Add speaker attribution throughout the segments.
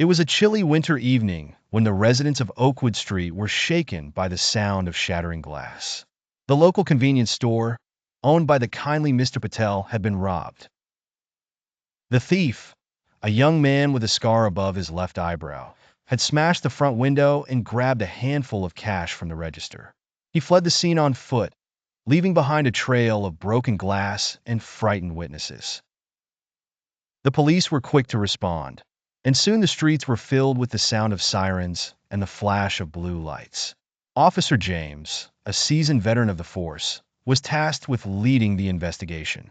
Speaker 1: It was a chilly winter evening when the residents of Oakwood Street were shaken by the sound of shattering glass. The local convenience store, owned by the kindly Mr. Patel, had been robbed. The thief, a young man with a scar above his left eyebrow, had smashed the front window and grabbed a handful of cash from the register. He fled the scene on foot, leaving behind a trail of broken glass and frightened witnesses. The police were quick to respond, and soon the streets were filled with the sound of sirens and the flash of blue lights. Officer James, a seasoned veteran of the force, was tasked with leading the investigation.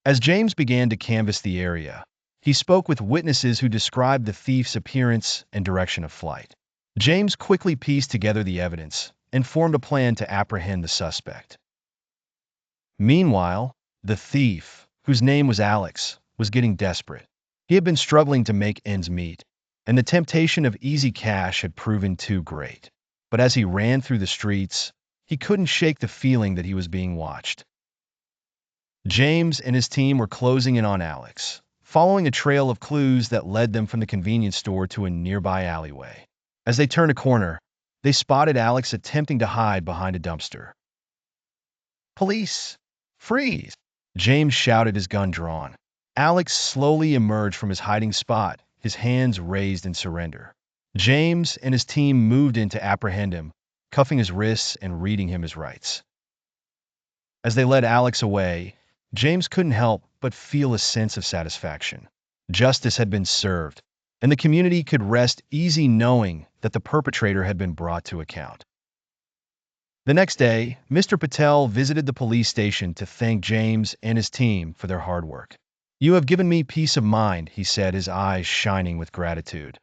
Speaker 1: As James began to canvass the area, he spoke with witnesses who described the thief's appearance and direction of flight. James quickly pieced together the evidence and formed a plan to apprehend the suspect. Meanwhile, the thief, whose name was Alex, was getting desperate. He had been struggling to make ends meet, and the temptation of easy cash had proven too great. But as he ran through the streets, he couldn't shake the feeling that he was being watched. James and his team were closing in on Alex, following a trail of clues that led them from the convenience store to a nearby alleyway. As they turned a corner, they spotted Alex attempting to hide behind a dumpster. "Police! Freeze!" James shouted, his gun drawn. Alex slowly emerged from his hiding spot, his hands raised in surrender. James and his team moved in to apprehend him, cuffing his wrists and reading him his rights. As they led Alex away, James couldn't help but feel a sense of satisfaction. Justice had been served, and the community could rest easy knowing that the perpetrator had been brought to account. The next day, Mr. Patel visited the police station to thank James and his team for their hard work. "You have given me peace of mind," he said, his eyes shining with gratitude.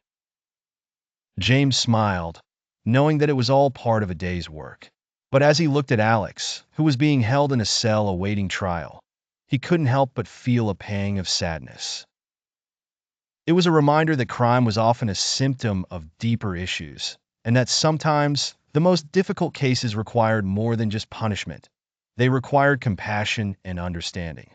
Speaker 1: James smiled, knowing that it was all part of a day's work. But as he looked at Alex, who was being held in a cell awaiting trial, he couldn't help but feel a pang of sadness. It was a reminder that crime was often a symptom of deeper issues, and that sometimes the most difficult cases required more than just punishment. They required compassion and understanding.